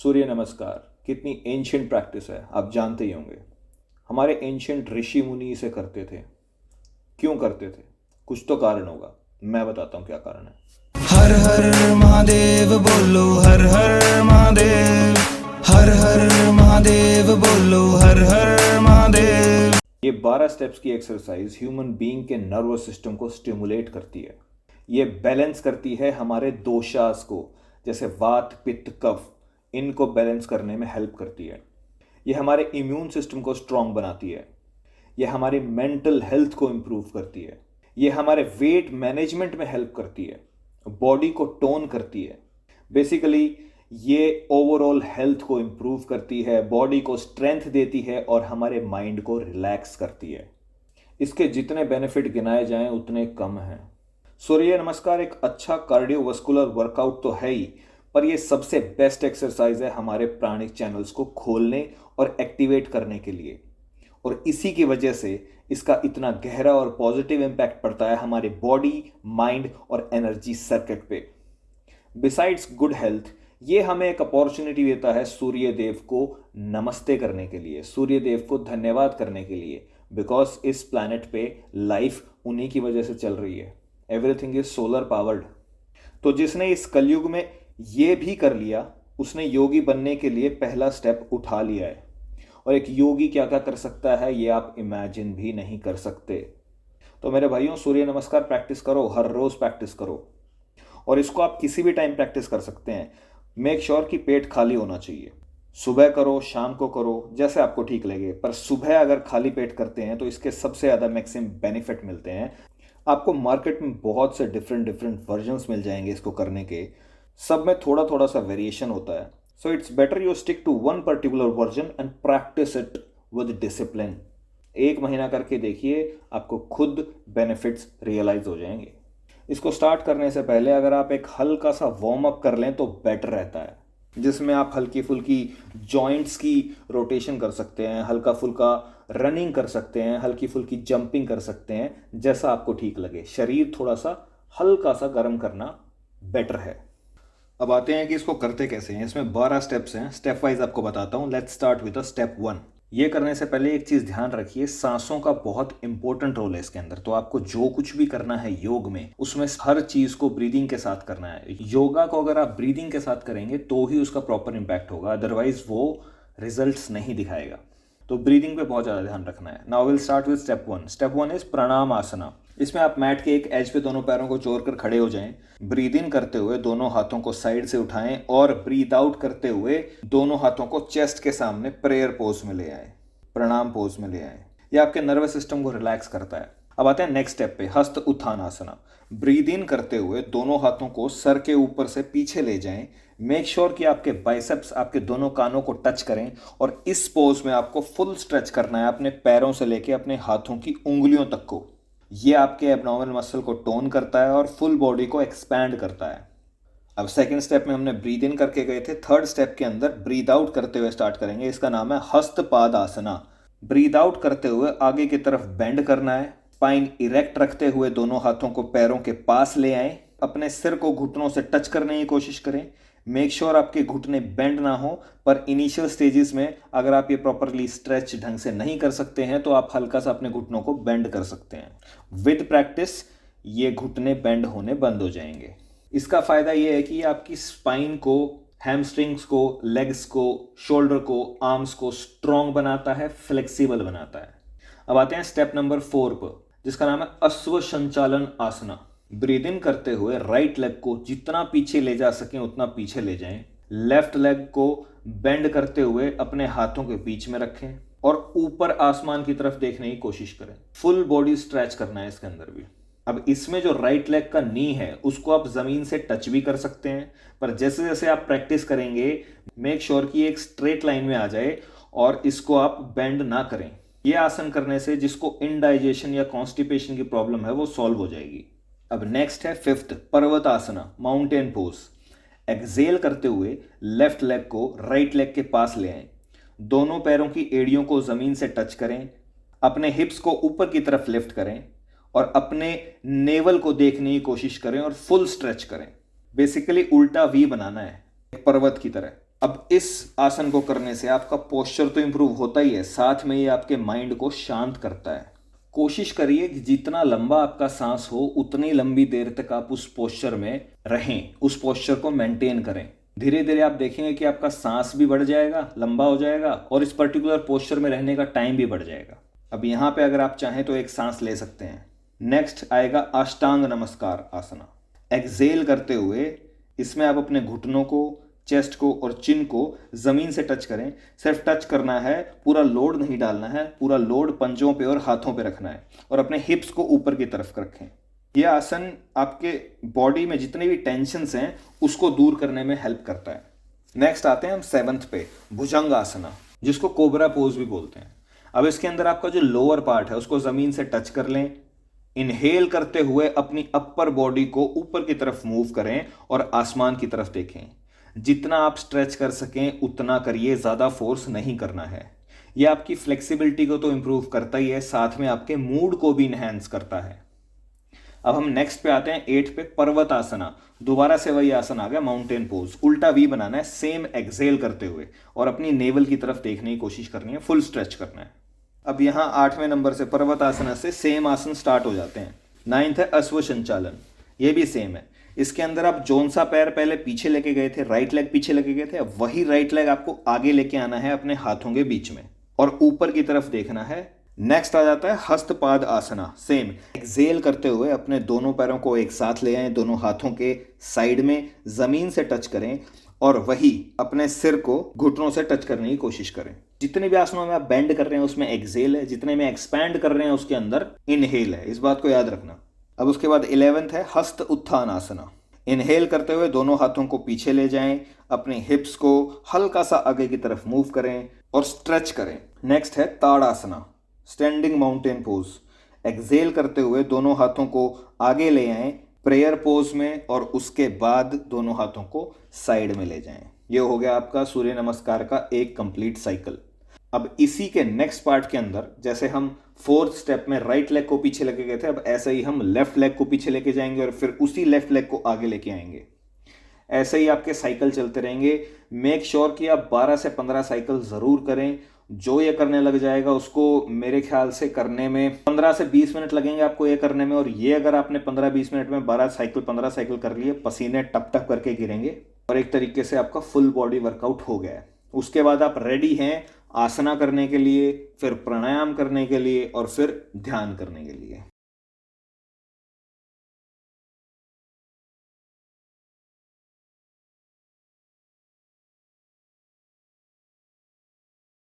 सूर्य नमस्कार कितनी ancient practice है आप जानते ही होंगे। हमारे एंशियंट ऋषि मुनि इसे करते थे। क्यों करते थे? कुछ तो कारण होगा, मैं बताता हूँ क्या कारण है। हर हर महादेव बोलो, हर हर महादेव, हर हर महादेव बोलो, हर हर महादेव। ये 12 स्टेप्स की एक्सरसाइज ह्यूमन बीइंग के नर्वस सिस्टम को स्टिमुलेट करती है। ये बैलेंस करती है हमारे दोषास को, जैसे वात पित्त कफ, इनको बैलेंस करने में हेल्प करती है। ये हमारे इम्यून सिस्टम को स्ट्रांग बनाती है। ये हमारी मेंटल हेल्थ को इम्प्रूव करती है। ये हमारे वेट मैनेजमेंट में हेल्प करती है, बॉडी को टोन करती है। बेसिकली ये ओवरऑल हेल्थ को इम्प्रूव करती है, बॉडी को स्ट्रेंथ देती है और हमारे माइंड को रिलैक्स करती है। इसके जितने बेनिफिट गिनाए जाएं उतने कम हैं। सूर्य नमस्कार एक अच्छा कार्डियोवास्कुलर वर्कआउट तो है ही, पर यह सबसे बेस्ट एक्सरसाइज है हमारे प्राणिक चैनल्स को खोलने और एक्टिवेट करने के लिए। और इसी की वजह से इसका इतना गहरा और पॉजिटिव इंपैक्ट पड़ता है हमारे बॉडी, माइंड और एनर्जी सर्किट पे। बिसाइड्स गुड हेल्थ, ये हमें एक अपॉर्चुनिटी देता है सूर्य देव को नमस्ते करने के लिए, सूर्य देव को धन्यवाद करने के लिए, बिकॉज इस प्लैनेट पे लाइफ उन्हीं की वजह से चल रही है। Everything is solar powered. तो जिसने इस कलयुग में ये भी कर लिया, उसने योगी बनने के लिए पहला स्टेप उठा लिया है। और एक योगी क्या क्या कर सकता है ये आप इमेजिन भी नहीं कर सकते। तो मेरे भाइयों, सूर्य नमस्कार प्रैक्टिस करो, हर रोज प्रैक्टिस करो। और इसको आप किसी भी टाइम प्रैक्टिस कर सकते हैं। मेक श्योर कि पेट खाली होना चाहिए। सुबह करो, शाम को करो, जैसे आपको ठीक लगे, पर सुबह अगर खाली पेट करते हैं तो इसके सबसे ज़्यादा मैक्सिमम बेनिफिट मिलते हैं। आपको मार्केट में बहुत से डिफरेंट वर्जन्स मिल जाएंगे इसको करने के, सब में थोड़ा थोड़ा सा वेरिएशन होता है। So it's better you stick to one particular version and practise it with discipline. 1 महीना करके देखिए, आपको खुद बेनिफिट्स रियलाइज हो जाएंगे। इसको स्टार्ट करने से पहले अगर आप एक हल्का सा वार्म अप कर लें तो बेटर रहता है, जिसमें आप हल्की फुल्की जॉइंट्स की रोटेशन कर सकते हैं, हल्का फुल्का रनिंग कर सकते हैं, हल्की फुल्की जंपिंग कर सकते हैं, जैसा आपको ठीक लगे। शरीर थोड़ा सा हल्का सा गर्म करना बेटर है। अब आते हैं कि इसको करते कैसे हैं। इसमें 12 स्टेप्स हैं, स्टेप वाइज आपको बताता हूं। Let's start with step 1। ये करने से पहले एक चीज ध्यान रखिए, सांसों का बहुत इंपॉर्टेंट रोल है इसके अंदर। तो आपको जो कुछ भी करना है योग में, उसमें हर चीज को ब्रीदिंग के साथ करना है। योगा को अगर आप ब्रीदिंग के साथ करेंगे तो ही उसका प्रॉपर इंपैक्ट होगा, अदरवाइज वो रिजल्ट्स नहीं दिखाएगा। तो ब्रीदिंग पे बहुत ज्यादा ध्यान रखना है। Now will start with step 1। Step 1 is pranayama asana. इसमें आप मैट के एक एज पे दोनों पैरों को जोड़कर खड़े हो जाएं। ब्रीद इन करते हुए दोनों हाथों को साइड से उठाएं और ब्रीद आउट करते हुए दोनों हाथों को चेस्ट के सामने प्रेयर पोज में ले आए, प्रणाम पोज में ले आए। ये आपके नर्वस सिस्टम को रिलैक्स करता है। अब आते हैं नेक्स्ट स्टेप पे, हस्त उत्थान आसना। ब्रीद इन करते हुए दोनों हाथों को सर के ऊपर से पीछे ले जाएं। मेक श्योर कि आपके बाइसेप्स आपके दोनों कानों को टच करें और इस पोज में आपको फुल स्ट्रेच करना है, अपने पैरों से लेके अपने हाथों की उंगलियों तक को। ये आपके एब्डोमिनल मसल को टोन करता है और फुल बॉडी को एक्सपैंड करता है। अब सेकंड स्टेप में हमने ब्रीद इन करके गए थे, थर्ड स्टेप के अंदर ब्रीद आउट करते हुए स्टार्ट करेंगे। इसका नाम है हस्तपाद आसना। ब्रीद आउट करते हुए आगे की तरफ बेंड करना है, स्पाइन इरेक्ट रखते हुए दोनों हाथों को पैरों के पास ले आए, अपने सिर को घुटनों से टच करने की कोशिश करें। मेक श्योर आपके घुटने बेंड ना हो, पर इनिशियल स्टेजेस में अगर आप ये प्रॉपरली स्ट्रेच ढंग से नहीं कर सकते हैं तो आप हल्का सा अपने घुटनों को बेंड कर सकते हैं। विद प्रैक्टिस ये घुटने बेंड होने बंद हो जाएंगे। इसका फायदा ये है कि आपकी स्पाइन को, हैमस्ट्रिंग्स को, लेग्स को, शोल्डर को, आर्म्स को स्ट्रॉन्ग बनाता है, फ्लेक्सिबल बनाता है। अब आते हैं स्टेप नंबर 4 पर, जिसका नाम है अश्व संचालन आसना। ब्रीद इन करते हुए राइट लेग को जितना पीछे ले जा सकें उतना पीछे ले जाएं। लेफ्ट लेग को बेंड करते हुए अपने हाथों के बीच में रखें और ऊपर आसमान की तरफ देखने की कोशिश करें। फुल बॉडी स्ट्रेच करना है इसके अंदर भी। अब इसमें जो राइट लेग का नी है उसको आप जमीन से टच भी कर सकते हैं, पर जैसे जैसे आप प्रैक्टिस करेंगे मेक श्योर कि एक स्ट्रेट लाइन में आ जाए और इसको आप बेंड ना करें। यह आसन करने से जिसको इनडाइजेशन या कॉन्स्टिपेशन की प्रॉब्लम है वो सॉल्व हो जाएगी। अब नेक्स्ट है 5th पर्वत आसना, माउंटेन पोज। एक्सेल करते हुए लेफ्ट लेग को राइट लेग के पास ले आएं, दोनों पैरों की एड़ियों को जमीन से टच करें, अपने हिप्स को ऊपर की तरफ लिफ्ट करें और अपने नेवल को देखने की कोशिश करें और फुल स्ट्रेच करें। बेसिकली उल्टा वी बनाना है पर्वत की तरह। अब इस आसन को करने से आपका पोस्चर तो इम्प्रूव होता ही है, साथ में ये आपके माइंड को शांत करता है। कोशिश करिए कि जितना लंबा आपका सांस हो उतनी लंबी देर तक आप उस पोस्चर में रहें, उस पोस्चर को मेंटेन करें। धीरे धीरे आप देखेंगे कि आपका सांस भी बढ़ जाएगा, लंबा हो जाएगा और इस पर्टिकुलर पोस्चर में रहने का टाइम भी बढ़ जाएगा। अब यहाँ पे अगर आप चाहें तो एक सांस ले सकते हैं। नेक्स्ट आएगा अष्टांग नमस्कार आसना। एक्सेल करते हुए इसमें आप अपने घुटनों को, चेस्ट को और चिन को जमीन से टच करें। सिर्फ टच करना है, पूरा लोड नहीं डालना है। पूरा लोड पंजों पे और हाथों पे रखना है और अपने हिप्स को ऊपर की तरफ रखें। यह आसन आपके बॉडी में जितने भी टेंशन्स हैं उसको दूर करने में हेल्प करता है। नेक्स्ट आते हैं हम 7th पे, भुजंग आसना, जिसको कोबरा पोज भी बोलते हैं। अब इसके अंदर आपका जो लोअर पार्ट है उसको जमीन से टच कर लें। इनहेल करते हुए अपनी अपर बॉडी को ऊपर की तरफ मूव करें और आसमान की तरफ देखें। जितना आप स्ट्रेच कर सकें उतना करिए, ज़्यादा फोर्स नहीं करना है। यह आपकी फ्लेक्सिबिलिटी को तो इम्प्रूव करता ही है, साथ में आपके मूड को भी इनहेंस करता है। अब हम नेक्स्ट पे आते हैं 8 पे, पर्वत आसना। दोबारा से वही आसन आ गया, माउंटेन पोज। उल्टा वी बनाना है, सेम एक्सेल करते हुए और अपनी नेवल की तरफ देखने की कोशिश करनी है, फुल स्ट्रेच करना है। अब यहाँ 8वें नंबर से पर्वत आसना से सेम आसन स्टार्ट हो जाते हैं। 9th है अश्व संचालन, ये भी सेम है। इसके अंदर आप जोन सा पैर पहले पीछे लेके गए थे, राइट लेग पीछे लेके गए थे, अब वही राइट लेग आपको आगे लेके आना है अपने हाथों के बीच में और ऊपर की तरफ देखना है। नेक्स्ट आ जाता है हस्तपाद आसना। सेम एक्सेल करते हुए अपने दोनों पैरों को एक साथ ले आएं, दोनों हाथों के साइड में जमीन से टच करें और वही अपने सिर को घुटनों से टच करने की कोशिश करें। जितने भी आसनों में आप बेंड कर रहे हैं उसमें एक्सेल है, जितने में एक्सपैंड कर रहे हैं उसके अंदर इनहेल है, इस बात को याद रखना। अब उसके बाद 11th है हस्त उत्थान आसना। इनहेल करते हुए दोनों हाथों को पीछे ले जाएं, अपने हिप्स को हल्का सा आगे की तरफ मूव करें और स्ट्रेच करें। नेक्स्ट है ताड़ासना, स्टैंडिंग माउंटेन पोज। एक्सेल करते हुए दोनों हाथों को आगे ले आएं प्रेयर पोज में और उसके बाद दोनों हाथों को साइड में ले जाएं। ये हो गया आपका सूर्य नमस्कार का एक कंप्लीट साइकिल। अब इसी के नेक्स्ट पार्ट के अंदर जैसे हम 4th स्टेप में राइट लेग को पीछे लेके गए थे, अब ऐसे ही हम लेफ्ट लेग को पीछे लेके जाएंगे और फिर उसी लेफ्ट लेग को आगे लेके आएंगे। ऐसे ही आपके साइकिल चलते रहेंगे। मेक श्योर कि आप 12 से 15 साइकिल जरूर करें। जो ये करने लग जाएगा उसको मेरे ख्याल से करने में 15 से 20 मिनट लगेंगे आपको ये करने में, और ये अगर आपने 15-20 मिनट में 15 साइकिल कर लिए, पसीने टप टप करके गिरेंगे और एक तरीके से आपका फुल बॉडी वर्कआउट हो गया है। उसके बाद आप रेडी हैं आसना करने के लिए, फिर प्राणायाम करने के लिए और फिर ध्यान करने के लिए।